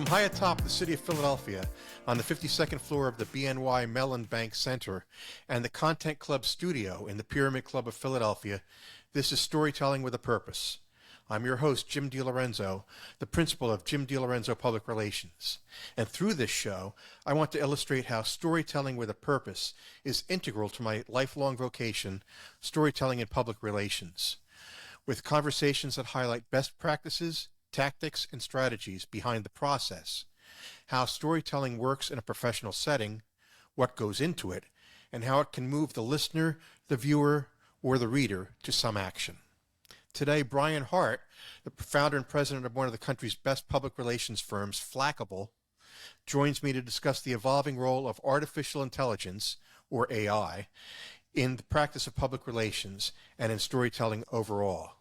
high atop the city of Philadelphia on the 52nd floor of the BNY Mellon Bank Center and the Content Club studio in the Pyramid Club of Philadelphia, this is Storytelling with a Purpose. I'm your host, Jim DeLorenzo, the principal of Jim DeLorenzo Public Relations. And through this show, I want to illustrate how storytelling with a purpose is integral to my lifelong vocation, storytelling in public relations, with conversations that highlight best practices, tactics, and strategies behind the process, how storytelling works in a professional setting, what goes into it, and how it can move the listener, the viewer, or the reader to some action. Today, Brian Hart, the founder and president of one of the country's best public relations firms, Flackable, joins me to discuss the evolving role of artificial intelligence, or AI, in the practice of public relations and in storytelling overall.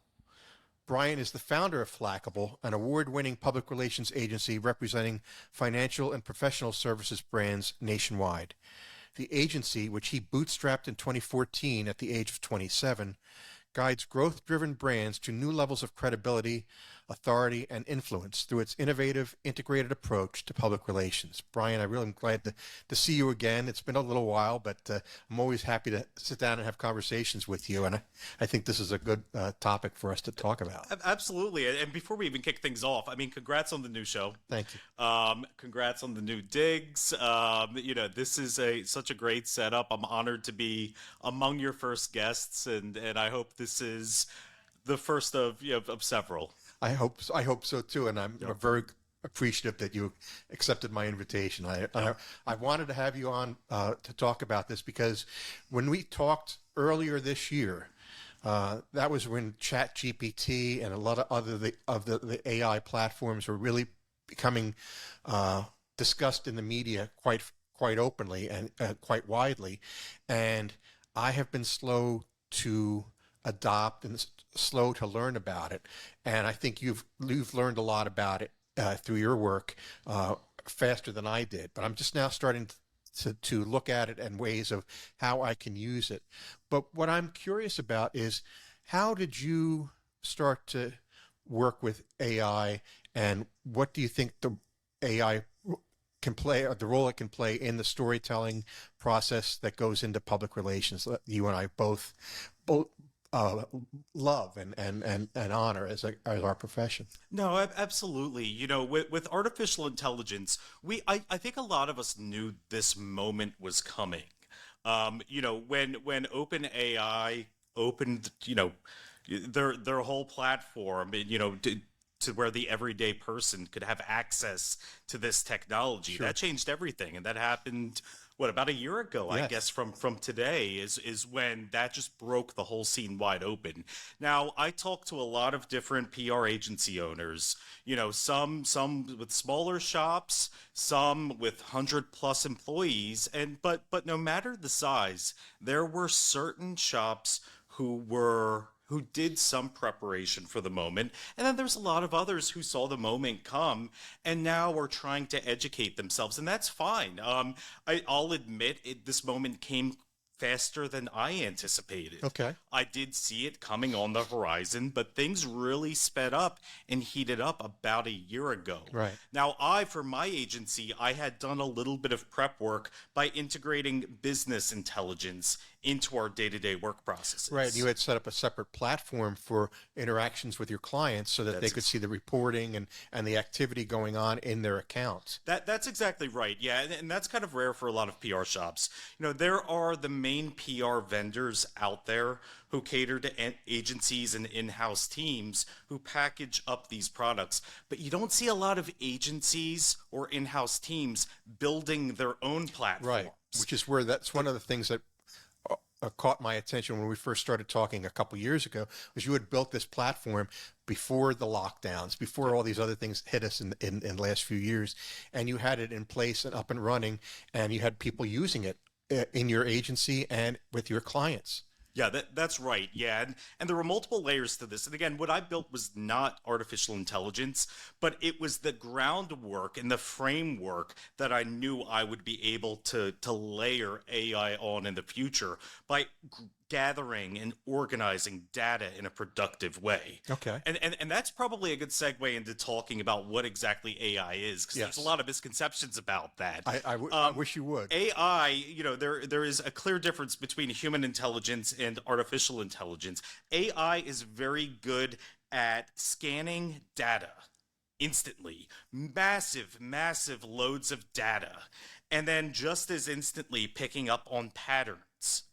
Brian is the founder of Flackable, an award-winning public relations agency representing financial and professional services brands nationwide. The agency, which he bootstrapped in 2014 at the age of 27, guides growth-driven brands to new levels of credibility, authority, and influence through its innovative, integrated approach to public relations. Brian, I really am glad to see you again. It's been a little while, but I'm always happy to sit down and have conversations with you, and I think this is a good topic for us to talk about. Absolutely. And before we even kick things off, I mean, congrats on the new show. Thank you. Congrats on the new digs. This is such a great setup. I'm honored to be among your first guests, and I hope this is the first of several. I hope so too, and I'm very appreciative that you accepted my invitation. I wanted to have you on to talk about this because when we talked earlier this year, that was when ChatGPT and a lot of the AI platforms were really becoming discussed in the media quite openly and quite widely, and I have been slow to adopt and slow to learn about it, and I think you've learned a lot about it through your work faster than I did. But I'm just now starting to look at it and ways of how I can use it. But what I'm curious about is, how did you start to work with AI, and what do you think the AI can play, or the role it can play in the storytelling process that goes into public relations that you and I both love and honor as our profession? No, absolutely. With artificial intelligence, I think a lot of us knew this moment was coming. When OpenAI opened, their whole platform, to where the everyday person could have access to this technology. Sure. That changed everything, and that happened about a year ago, yes. I guess from today is when that just broke the whole scene wide open. Now, I talk to a lot of different PR agency owners, some with smaller shops, some with 100+ employees, but no matter the size, there were certain shops who did some preparation for the moment. And then there's a lot of others who saw the moment come and now are trying to educate themselves. And that's fine. I'll admit this moment came faster than I anticipated. Okay. I did see it coming on the horizon, but things really sped up and heated up about a year ago. Right. Now, for my agency, I had done a little bit of prep work by integrating business intelligence into our day-to-day work processes. Right. You had set up a separate platform for interactions with your clients so that they could see the reporting and the activity going on in their accounts. That's exactly right. Yeah. And that's kind of rare for a lot of PR shops. There are the main PR vendors out there who cater to agencies and in-house teams who package up these products. But you don't see a lot of agencies or in-house teams building their own platforms. Right. Which is where that's one of the things that caught my attention when we first started talking a couple years ago, was you had built this platform before the lockdowns, before all these other things hit us in the last few years, and you had it in place and up and running, and you had people using it in your agency and with your clients. Yeah, that's right. Yeah, and there were multiple layers to this. And again, what I built was not artificial intelligence, but it was the groundwork and the framework that I knew I would be able to layer AI on in the future by gathering and organizing data in a productive way. Okay. And that's probably a good segue into talking about what exactly AI is, because there's a lot of misconceptions about that. I wish you would. AI, there is a clear difference between human intelligence and artificial intelligence. AI is very good at scanning data instantly, massive loads of data, and then just as instantly picking up on patterns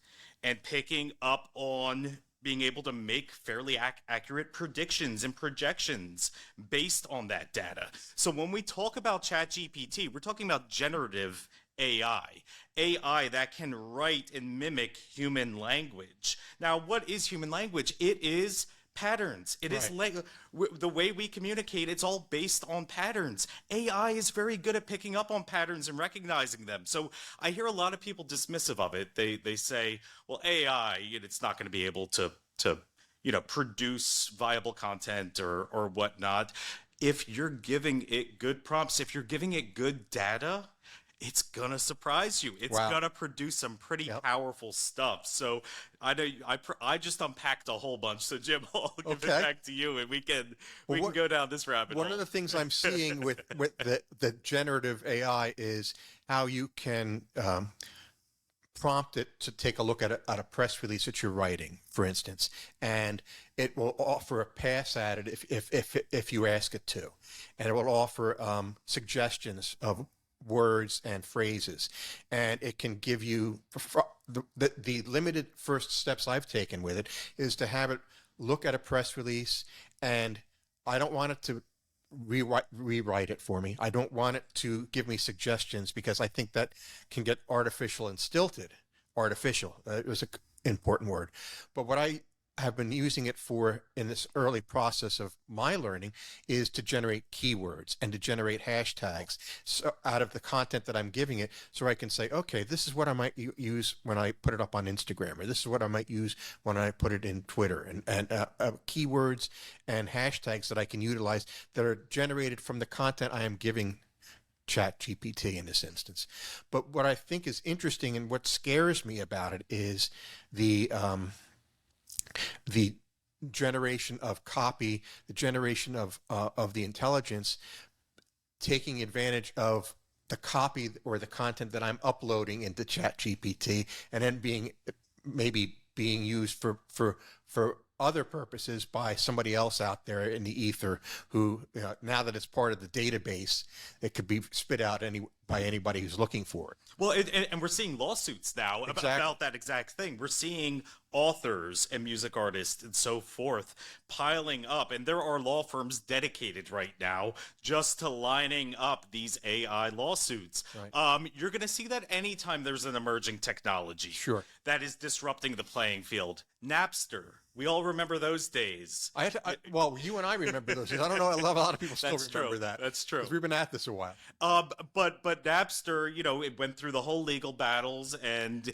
and picking up on being able to make fairly accurate predictions and projections based on that data. So when we talk about ChatGPT, we're talking about generative AI that can write and mimic human language. Now, what is human language? It is patterns. It is the way we communicate. It's all based on patterns. AI is very good at picking up on patterns and recognizing them. So I hear a lot of people dismissive of it. They say, well, AI, it's not going to be able to produce viable content or whatnot. If you're giving it good prompts, if you're giving it good data, it's gonna surprise you. It's gonna produce some pretty powerful stuff. So I know I just unpacked a whole bunch. So Jim, I'll give it back to you, and we can go down this rabbit hole. One of the things I'm seeing with the generative AI is how you can prompt it to take a look at a press release that you're writing, for instance, and it will offer a pass at it if you ask it to, and it will offer suggestions of words and phrases, and it can give you the limited first steps I've taken with it is to have it look at a press release, and I don't want it to rewrite it for me. I don't want it to give me suggestions, because I think that can get artificial and stilted. Artificial, it was an important word. But what I have been using it for in this early process of my learning is to generate keywords and to generate hashtags out of the content that I'm giving it, so I can say, okay, this is what I might use when I put it up on Instagram, or this is what I might use when I put it in Twitter, and keywords and hashtags that I can utilize that are generated from the content I am giving ChatGPT in this instance. But what I think is interesting and what scares me about it is the generation of copy, the generation of the intelligence taking advantage of the copy or the content that I'm uploading into ChatGPT, and then maybe being used for other purposes by somebody else out there in the ether who, now that it's part of the database, it could be spit out by anybody who's looking for it. Well, and we're seeing lawsuits now about that exact thing. We're seeing authors and music artists and so forth piling up, and there are law firms dedicated right now just to lining up these AI lawsuits. Right. You're going to see that anytime there's an emerging technology that is disrupting the playing field. Napster. We all remember those days. Well, you and I remember those days. I don't know. A lot of people still remember that. That's true. Because we've been at this a while. But Napster, it went through the whole legal battles, and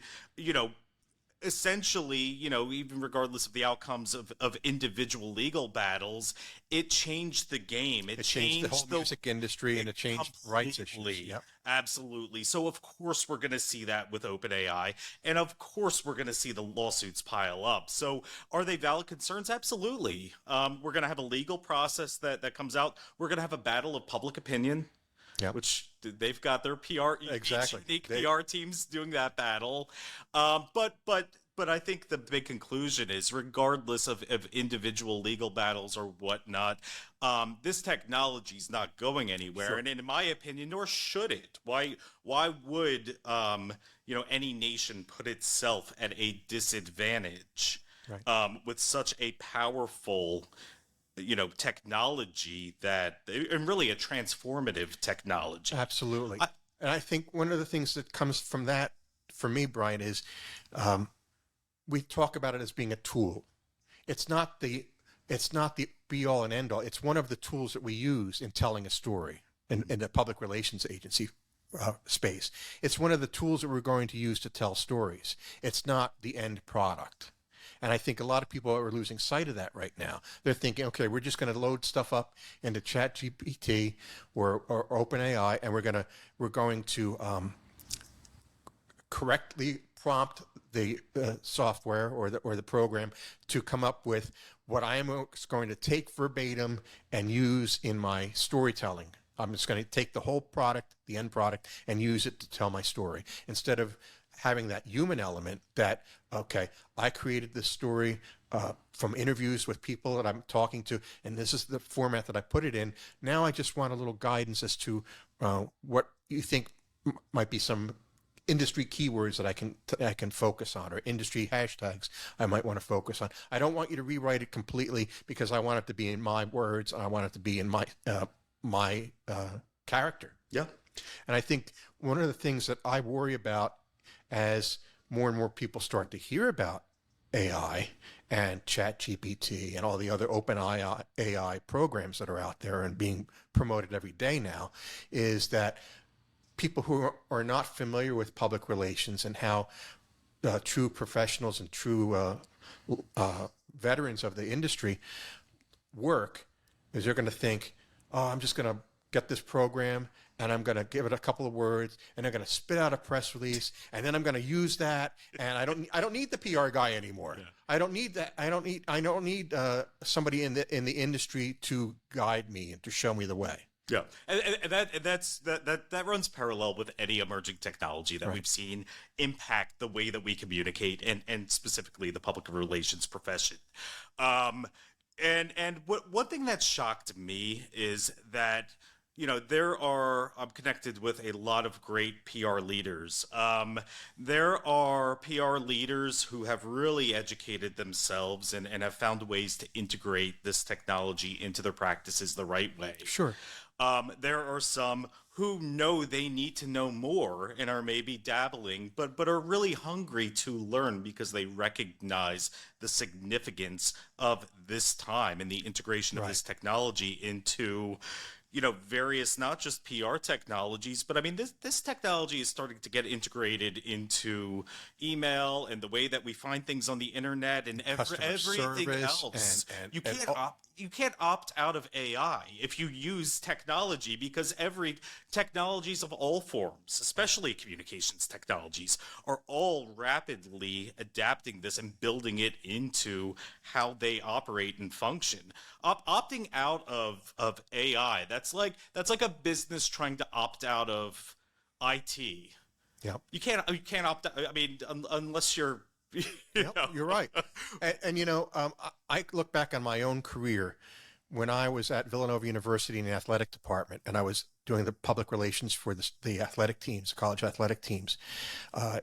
essentially, even regardless of the outcomes of individual legal battles, it changed the game. It changed the whole music industry, and it changed rights issues. Yep. Absolutely. So of course we're going to see that with OpenAI, and of course we're going to see the lawsuits pile up. So are they valid concerns? Absolutely. We're going to have a legal process that comes out. We're going to have a battle of public opinion. Yeah, which they've got their unique PR teams doing that battle. But I think the big conclusion is, regardless of individual legal battles or whatnot, this technology is not going anywhere. And in my opinion, nor should it. Why would any nation put itself at a disadvantage with such a powerful technology and really a transformative technology? Absolutely. And I think one of the things that comes from that for me, Brian, is we talk about it as being a tool. It's not the be all and end all. It's one of the tools that we use in telling a story in the public relations agency space. It's one of the tools that we're going to use to tell stories. It's not the end product. And I think a lot of people are losing sight of that right now. They're thinking, okay, we're just going to load stuff up into ChatGPT or OpenAI, and we're going to correctly prompt the software or the program to come up with what I am going to take verbatim and use in my storytelling. I'm just going to take the whole product, the end product, and use it to tell my story instead of having that human element that, okay, I created this story from interviews with people that I'm talking to, and this is the format that I put it in. Now I just want a little guidance as to what you think might be some industry keywords that I can focus on, or industry hashtags I might want to focus on. I don't want you to rewrite it completely because I want it to be in my words and I want it to be in my character. Yeah. And I think one of the things that I worry about as more and more people start to hear about AI and ChatGPT and all the other open AI programs that are out there and being promoted every day now is that people who are not familiar with public relations and how true professionals and true veterans of the industry work is they're going to think, oh, I'm just going to get this program and I'm going to give it a couple of words and I'm going to spit out a press release and then I'm going to use that and I don't need the PR guy anymore. Yeah. I don't need that. I don't need somebody in the industry to guide me and to show me the way. Yeah, and that runs parallel with any emerging technology that we've seen impact the way that we communicate and specifically the public relations profession. And one thing that shocked me is that, you know, I'm connected with a lot of great PR leaders. There are PR leaders who have really educated themselves and have found ways to integrate this technology into their practices the right way. Sure. There are some who know they need to know more and are maybe dabbling, but are really hungry to learn because they recognize the significance of this time and the integration of this technology into, you know, various, not just PR technologies, but I mean, this technology is starting to get integrated into email and the way that we find things on the internet and everything else. You can't opt out of AI if you use technology, because every technologies of all forms, especially communications technologies, are all rapidly adapting this and building it into how they operate and function. Opting out of AI, that's like a business trying to opt out of IT. Yeah, you can't opt out. I mean, unless you're. You're right. And you know, I look back on my own career when I was at Villanova University in the athletic department, and I was doing the public relations for the athletic teams, college athletic teams.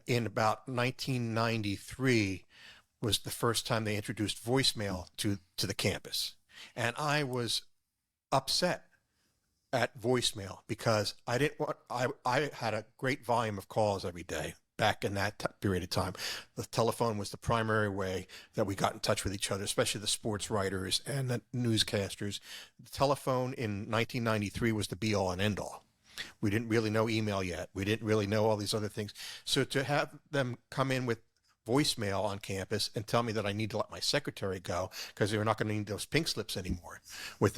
In about 1993 was the first time they introduced voicemail to the campus. And I was upset at voicemail because I had a great volume of calls every day. Back in that period of time, the telephone was the primary way that we got in touch with each other, especially the sports writers and the newscasters. The telephone in 1993 was the be-all and end-all. We didn't really know email yet. We didn't really know all these other things. So to have them come in with voicemail on campus and tell me that I need to let my secretary go because they were not going to need those pink slips anymore with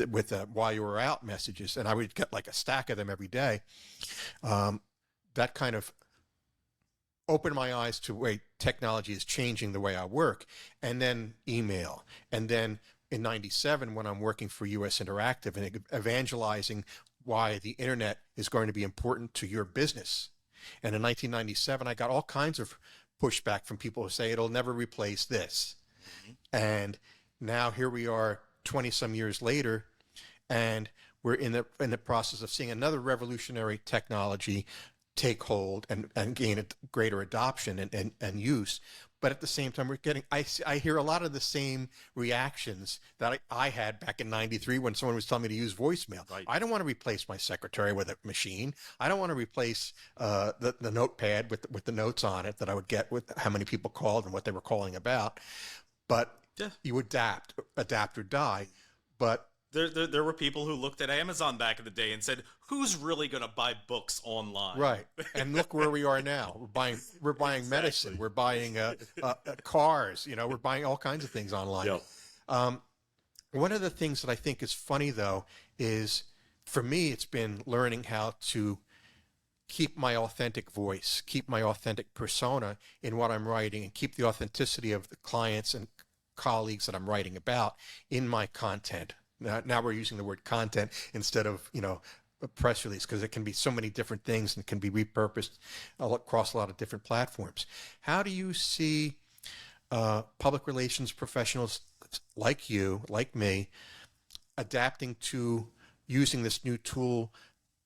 while you were out messages, and I would get like a stack of them every day. That kind of opened my eyes to wait, technology is changing the way I work. And then email. And then in 97, when I'm working for US Interactive and evangelizing why the internet is going to be important to your business. And in 1997, I got all kinds of pushback from people who say it'll never replace this. Mm-hmm. And now here we are 20 some years later, and we're in the process of seeing another revolutionary technology take hold and gain a greater adoption and use. But at the same time, I hear a lot of the same reactions that I had back in 93 when someone was telling me to use voicemail. Right. I don't want to replace my secretary with a machine. I don't want to replace the notepad with the notes on it that I would get with how many people called and what they were calling about. But you adapt or die. But there were people who looked at Amazon back in the day and said, "Who's really going to buy books online?" Right. And look where we are now. We're buying exactly. Medicine. We're buying cars. You know, we're buying all kinds of things online. Yep. One of the things that I think is funny, though, is for me, it's been learning how to keep my authentic voice, keep my authentic persona in what I'm writing, and keep the authenticity of the clients and colleagues that I'm writing about in my content. Now we're using the word content instead of, a press release, because it can be so many different things and can be repurposed across a lot of different platforms. How do you see public relations professionals like you, like me, adapting to using this new tool,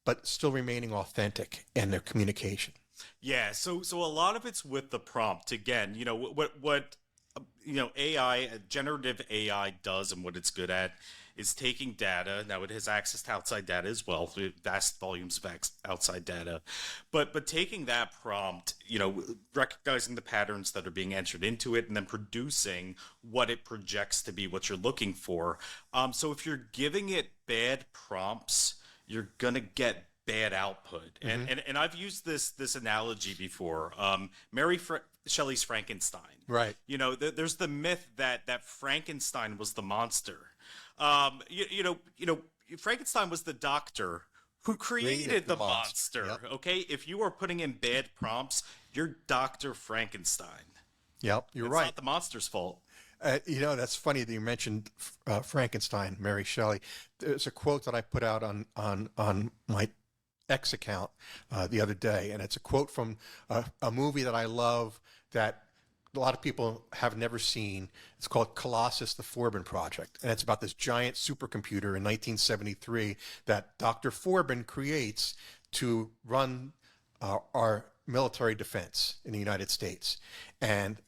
but still remaining authentic in their communication? Yeah, so a lot of it's with the prompt. Again, what AI, generative AI does and what it's good at is taking data. Now it has access to outside data as well, vast volumes of outside data, but taking that prompt, recognizing the patterns that are being entered into it, and then producing what it projects to be what you're looking for. So if you're giving it bad prompts, you're gonna get bad output. And I've used this analogy before. Mary Shelley's Frankenstein. Right. There's the myth that Frankenstein was the monster. Frankenstein was the doctor who created the monster. Yep. Okay, if you are putting in bad prompts, you're Dr. Frankenstein. Yep, you're It's right. not the monster's fault. That's funny that you mentioned Frankenstein, Mary Shelley. There's a quote that I put out on my X account the other day, and it's a quote from a movie that I love that a lot of people have never seen. It's called Colossus, the Forbin Project, and it's about this giant supercomputer in 1973 that Dr. Forbin creates to run our military defense in the United States, and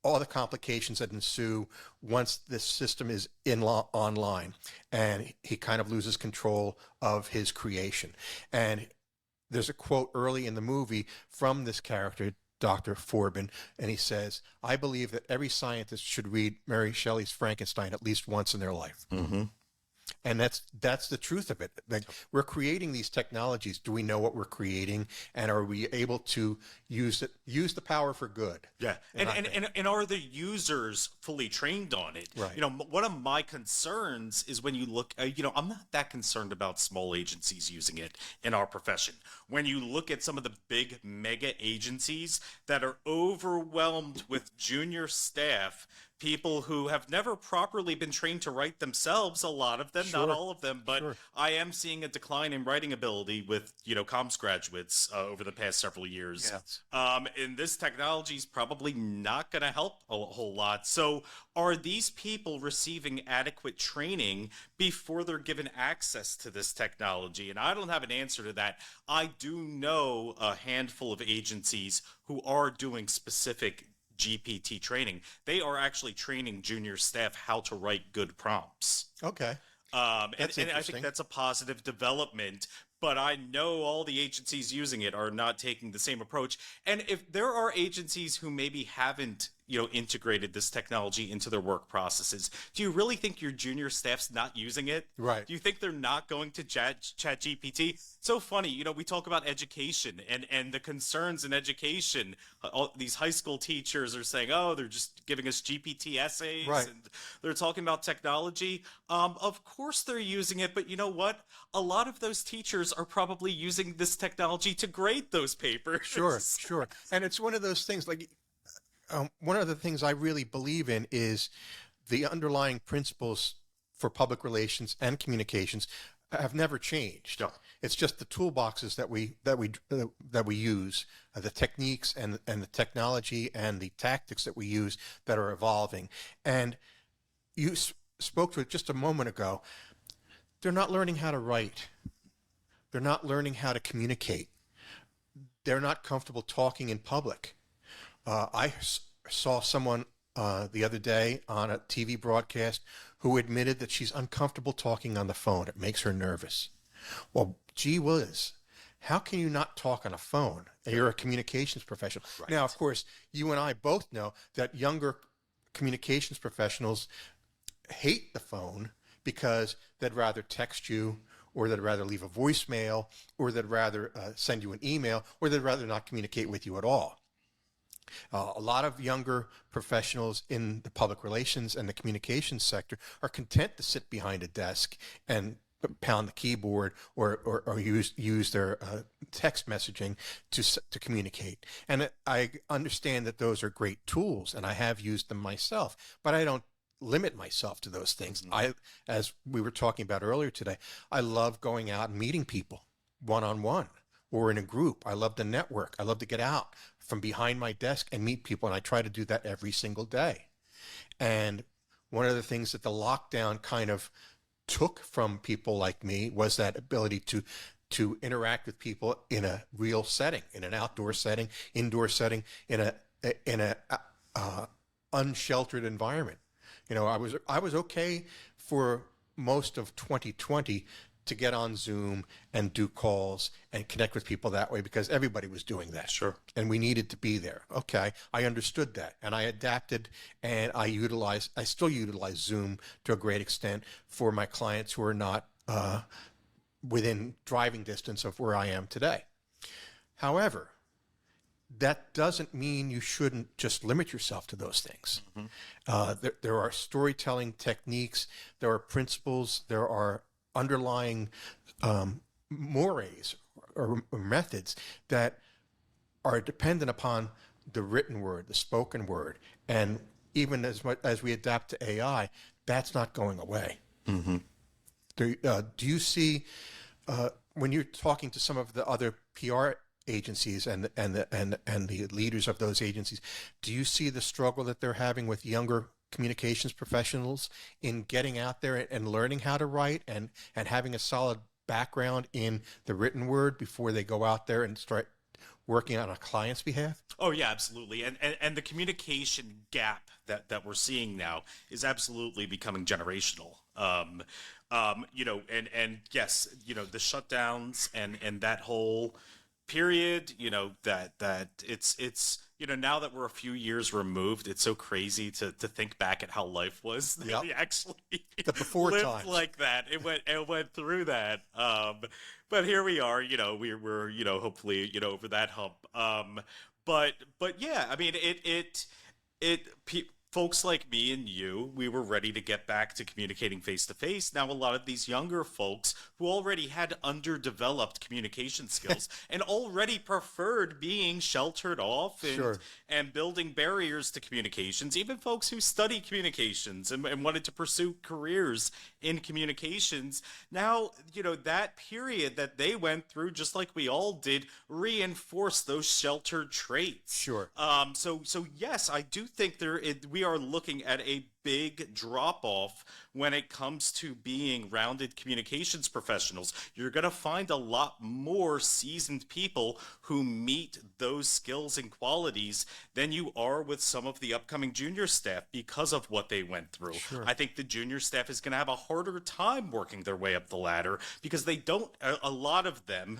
all the complications that ensue once this system is online, and he kind of loses control of his creation. And there's a quote early in the movie from this character, Dr. Forbin, and he says, "I believe that every scientist should read Mary Shelley's Frankenstein at least once in their life." Mm-hmm. And that's the truth of it. Like, we're creating these technologies. Do we know what we're creating, and are we able to use the power for good? Yeah, and are the users fully trained on it? Right. One of my concerns is when you look. I'm not that concerned about small agencies using it in our profession. When you look at some of the big mega agencies that are overwhelmed with junior staff, people who have never properly been trained to write themselves, a lot of them, not all of them, but I am seeing a decline in writing ability with, comms graduates over the past several years. Yes. And this technology is probably not going to help a whole lot. So are these people receiving adequate training before they're given access to this technology? And I don't have an answer to that. I do know a handful of agencies who are doing specific GPT training. They are actually training junior staff how to write good prompts. Okay. And I think that's a positive development, but I know all the agencies using it are not taking the same approach. And if there are agencies who maybe haven't, integrated this technology into their work processes, do you really think your junior staff's not using it? Right. Do you think they're not going to chat GPT? So funny, we talk about education and the concerns in education. All these high school teachers are saying, oh, they're just giving us GPT essays, right, and they're talking about technology. Of course they're using it, but you know what? A lot of those teachers are probably using this technology to grade those papers. Sure. And it's one of those things, like, one of the things I really believe in is the underlying principles for public relations and communications have never changed. Yeah. It's just the toolboxes that we use, the techniques and the technology and the tactics that we use that are evolving. And you spoke to it just a moment ago. They're not learning how to write. They're not learning how to communicate. They're not comfortable talking in public. I saw someone the other day on a TV broadcast who admitted that she's uncomfortable talking on the phone. It makes her nervous. Well, gee whiz, how can you not talk on a phone? You're a communications professional. Right. Now, of course, you and I both know that younger communications professionals hate the phone because they'd rather text you, or they'd rather leave a voicemail, or they'd rather send you an email, or they'd rather not communicate with you at all. A lot of younger professionals in the public relations and the communications sector are content to sit behind a desk and pound the keyboard or use their text messaging to communicate. And I understand that those are great tools, and I have used them myself, but I don't limit myself to those things. As we were talking about earlier today, I love going out and meeting people one-on-one or in a group. I love to network. I love to get out from behind my desk and meet people, and I try to do that every single day. And one of the things that the lockdown kind of took from people like me was that ability to interact with people in a real setting, in an outdoor setting, indoor setting, in a unsheltered environment. You know, I was okay for most of 2020 to get on Zoom and do calls and connect with people that way because everybody was doing that. Sure. And we needed to be there. Okay. I understood that and I adapted, and I still utilize Zoom to a great extent for my clients who are not within driving distance of where I am today. However, that doesn't mean you shouldn't just limit yourself to those things. There are storytelling techniques, there are principles, there are underlying mores or methods that are dependent upon the written word, the spoken word. And even as much as we adapt to AI, that's not going away. Do you see, when you're talking to some of the other PR agencies and the leaders of those agencies, do you see the struggle that they're having with younger communications professionals in getting out there and learning how to write and having a solid background in the written word before they go out there and start working on a client's behalf? Oh yeah, absolutely. And the communication gap that we're seeing now is absolutely becoming generational. You know, and yes, you know, the shutdowns and that whole period, you know, that it's you know, now that we're a few years removed, it's so crazy to think back at how life was. Yep. We actually The before lived times. like that. It went through that. But here we are, you know, we're you know, hopefully, you know, over that hump. But yeah, I mean, folks like me and you, we were ready to get back to communicating face to face. Now, a lot of these younger folks who already had underdeveloped communication skills and already preferred being sheltered off and building barriers to communications, even folks who study communications and wanted to pursue careers in communications. Now, you know, that period that they went through, just like we all did, reinforced those sheltered traits. Sure. So yes, I do think we are looking at a big drop off when it comes to being rounded communications professionals. You're going to find a lot more seasoned people who meet those skills and qualities than you are with some of the upcoming junior staff because of what they went through. Sure. I think the junior staff is going to have a harder time working their way up the ladder because a lot of them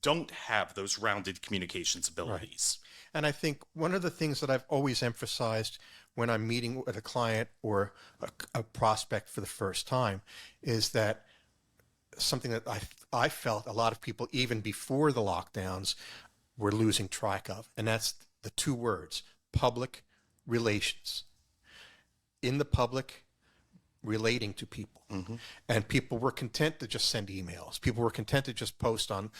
don't have those rounded communications abilities. Right. And I think one of the things that I've always emphasized when I'm meeting with a client or a prospect for the first time is that something that I felt a lot of people, even before the lockdowns, were losing track of. And that's the two words: public relations. In the public, relating to people. And people were content to just send emails. People were content to just post on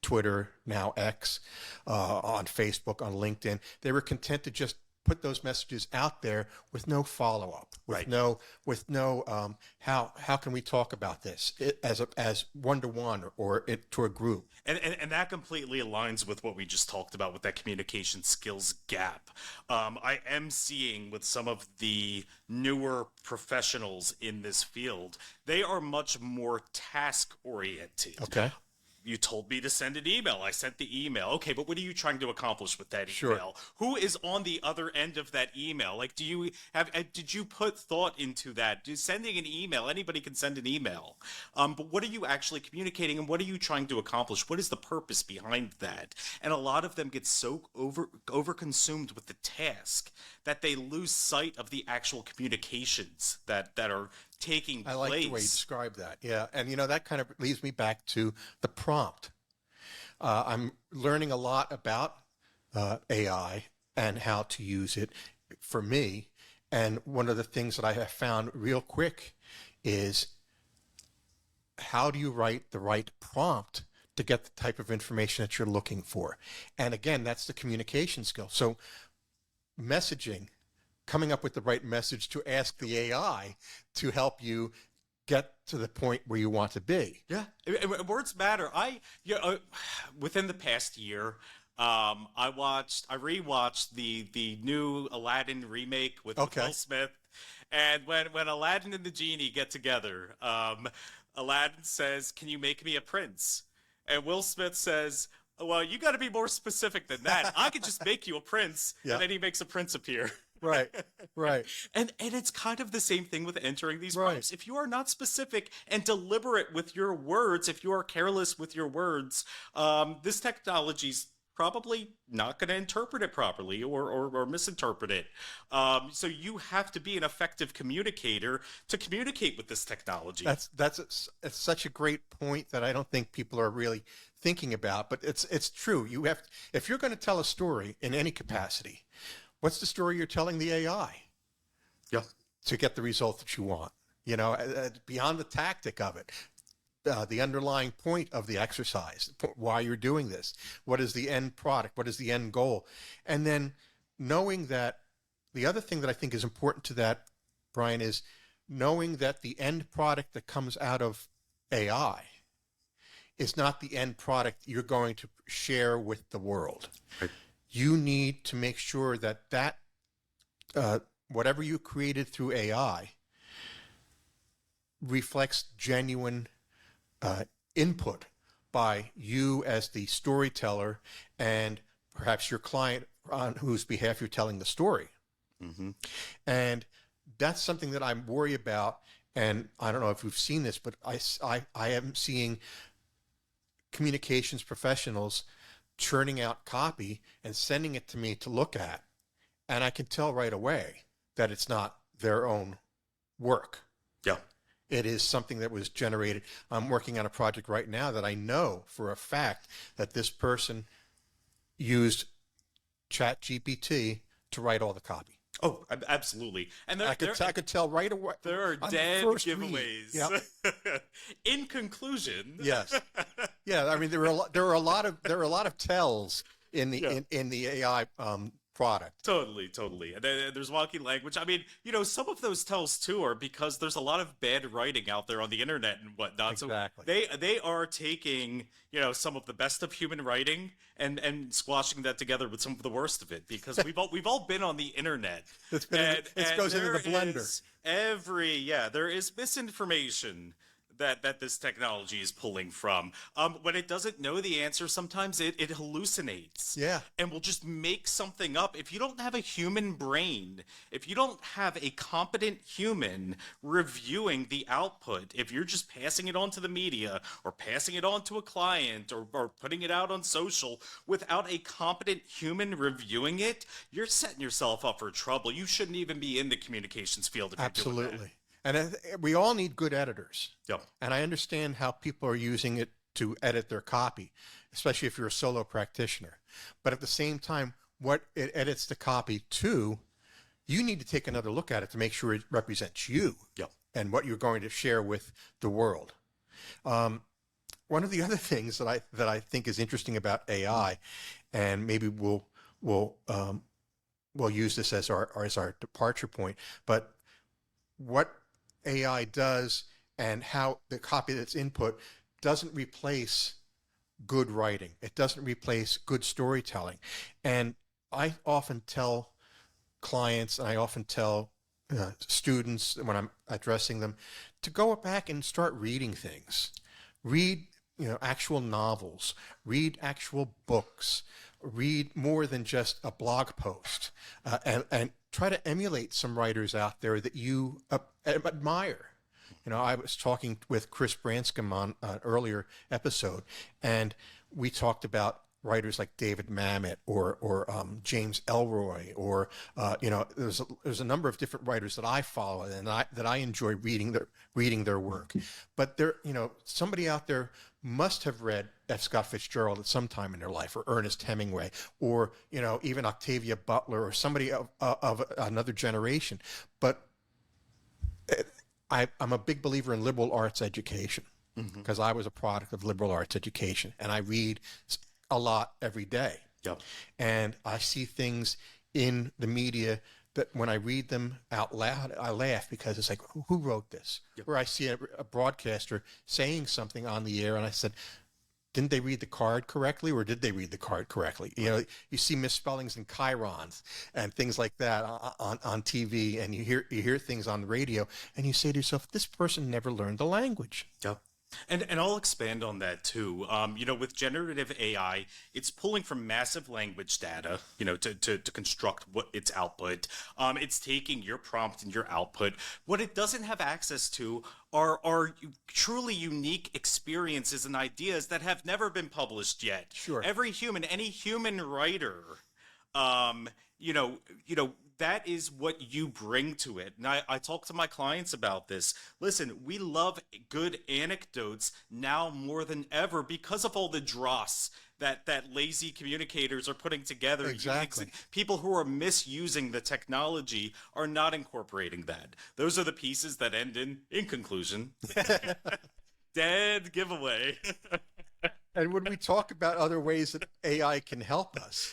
Twitter, now X, on Facebook, on LinkedIn. They were content to just put those messages out there with no follow-up, with no how can we talk about this as one-to-one or to a group. And that completely aligns with what we just talked about with that communication skills gap. I am seeing with some of the newer professionals in this field, they are much more task-oriented. Okay. You told me to send an email. I sent the email. Okay, but what are you trying to accomplish with that email? Sure. Who is on the other end of that email? Like, did you put thought into that? Sending an email, anybody can send an email. But what are you actually communicating, and what are you trying to accomplish? What is the purpose behind that? And a lot of them get so overconsumed with the task that they lose sight of the actual communications that are taking place. I like the way you describe that. Yeah. And, you know, that kind of leads me back to the prompt. I'm learning a lot about AI and how to use it for me. And one of the things that I have found real quick is how do you write the right prompt to get the type of information that you're looking for? And again, that's the communication skill. So messaging, coming up with the right message to ask the AI to help you get to the point where you want to be. Yeah, words matter. Within the past year, I rewatched the new Aladdin remake with Will Smith, and when Aladdin and the genie get together, Aladdin says, "Can you make me a prince?" And Will Smith says, "Well, you got to be more specific than that. I could just make you a prince," Yeah. and then he makes a prince appear. Right, right. And it's kind of the same thing with entering these prompts. If you are not specific and deliberate with your words, if you are careless with your words, this technology's probably not going to interpret it properly or misinterpret it. So you have to be an effective communicator to communicate with this technology. It's such a great point that I don't think people are really thinking about, but it's true. You have, if you're going to tell a story in any capacity, what's the story you're telling the AI? Yeah. To get the result that you want, beyond the tactic of it. The underlying point of the exercise, why you're doing this, what is the end product, what is the end goal, and then knowing that the other thing that I think is important to that, Brian, is knowing that the end product that comes out of AI is not the end product you're going to share with the world. Right. You need to make sure that whatever you created through AI reflects genuine input by you as the storyteller and perhaps your client on whose behalf you're telling the story. Mm-hmm. And that's something that I'm worried about. And I don't know if we've seen this, but I am seeing communications professionals churning out copy and sending it to me to look at. And I can tell right away that it's not their own work. Yeah. It is something that was generated. I'm working on a project right now that I know for a fact that this person used ChatGPT to write all the copy. Oh, absolutely. And I could tell right away. There are dead giveaways. Yep. In conclusion, yes, yeah. I mean, there are a lot of tells in the in the AI product. Totally. And there's wonky language. I mean, some of those tells too are because there's a lot of bad writing out there on the internet and whatnot. Exactly. So they are taking, some of the best of human writing and squashing that together with some of the worst of it, because we've all been on the internet. It goes into the blender. There is misinformation that this technology is pulling from. When it doesn't know the answer, sometimes it hallucinates. Yeah. And will just make something up. If you don't have a human brain, if you don't have a competent human reviewing the output, if you're just passing it on to the media or passing it on to a client or putting it out on social without a competent human reviewing it, you're setting yourself up for trouble. You shouldn't even be in the communications field if you're doing that. Absolutely. And we all need good editors. Yep. And I understand how people are using it to edit their copy, especially if you're a solo practitioner. But at the same time, what it edits the copy to, you need to take another look at it to make sure it represents you. Yep. And what you're going to share with the world. One of the other things that I think is interesting about AI, and maybe we'll use this as our departure point, but what AI does and how the copy that's input doesn't replace good writing. It doesn't replace good storytelling. And I often tell clients, and I often tell students when I'm addressing them, to go back and start reading things. Read, actual novels. Read actual books. Read more than just a blog post, and try to emulate some writers out there that you admire. I was talking with Chris Branscombe on an earlier episode, and we talked about writers like David Mamet or James Elroy, or there's a number of different writers that I follow and that I enjoy reading their work. But somebody out there must have read F. Scott Fitzgerald at some time in their life, or Ernest Hemingway, or even Octavia Butler, or somebody of another generation. But I'm a big believer in liberal arts education. because I was a product of liberal arts education, and I read a lot every day. Yep. And I see things in the media that when I read them out loud, I laugh because it's like, who wrote this? Yep. Or I see a broadcaster saying something on the air, and I said, didn't they read the card correctly, or did they read the card correctly? You know, you see misspellings and chyrons and things like that on TV, and you hear things on the radio, and you say to yourself, this person never learned the language. Yep. And I'll expand on that too. You know, with generative AI, it's pulling from massive language data, you know, to construct what its output. It's taking your prompt and your output. What it doesn't have access to are truly unique experiences and ideas that have never been published yet. Sure. Every human, any human writer, you know, that is what you bring to it. And I talk to my clients about this. Listen, we love good anecdotes now more than ever because of all the dross that lazy communicators are putting together. Exactly. People who are misusing the technology are not incorporating that. Those are the pieces that end in conclusion. Dead giveaway. And when we talk about other ways that AI can help us,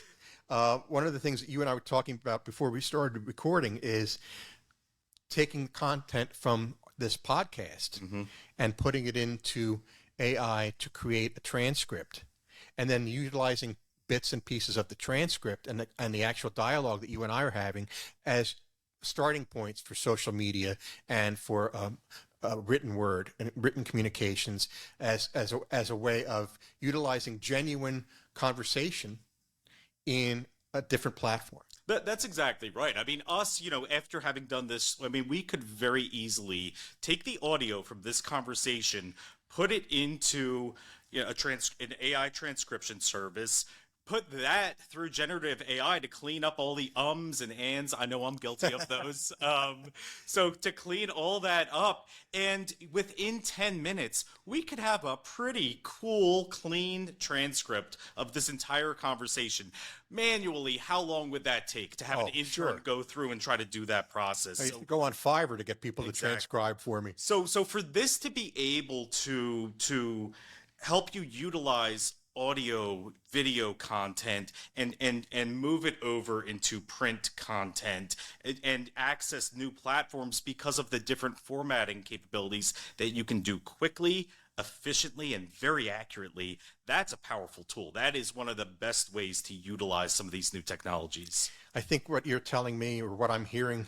one of the things that you and I were talking about before we started recording is taking content from this podcast and putting it into AI to create a transcript, and then utilizing bits and pieces of the transcript and the actual dialogue that you and I are having as starting points for social media and for written word and written communications as a way of utilizing genuine conversation in a different platform. That's exactly right. I mean, us, you know, after having done this, I mean, we could very easily take the audio from this conversation, put it into, you know, an AI transcription service, put that through generative AI to clean up all the ums and ands. I know I'm guilty of those. So to clean all that up, and within 10 minutes, we could have a pretty cool, clean transcript of this entire conversation. Manually, how long would that take to have an intern go through and try to do that process? I used to go on Fiverr to get people to transcribe for me. So for this to be able to help you utilize audio, video content and move it over into print content and access new platforms because of the different formatting capabilities that you can do quickly, efficiently, and very accurately. That's a powerful tool. That is one of the best ways to utilize some of these new technologies. I think what you're telling me, or what I'm hearing,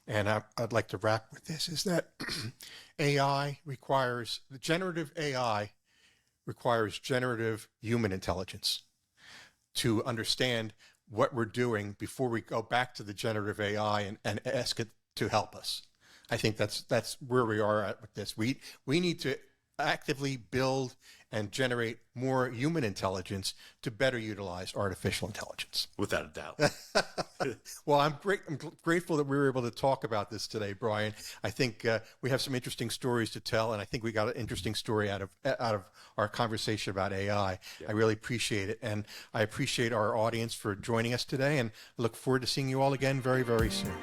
and I'd like to wrap with this, is that generative AI requires generative human intelligence to understand what we're doing before we go back to the generative AI and ask it to help us. I think that's where we are at with this. We need to actively build and generate more human intelligence to better utilize artificial intelligence. Without a doubt. Well, I'm grateful that we were able to talk about this today, Brian. I think we have some interesting stories to tell, and I think we got an interesting story out of our conversation about AI. Yeah. I really appreciate it, and I appreciate our audience for joining us today, and look forward to seeing you all again very, very soon.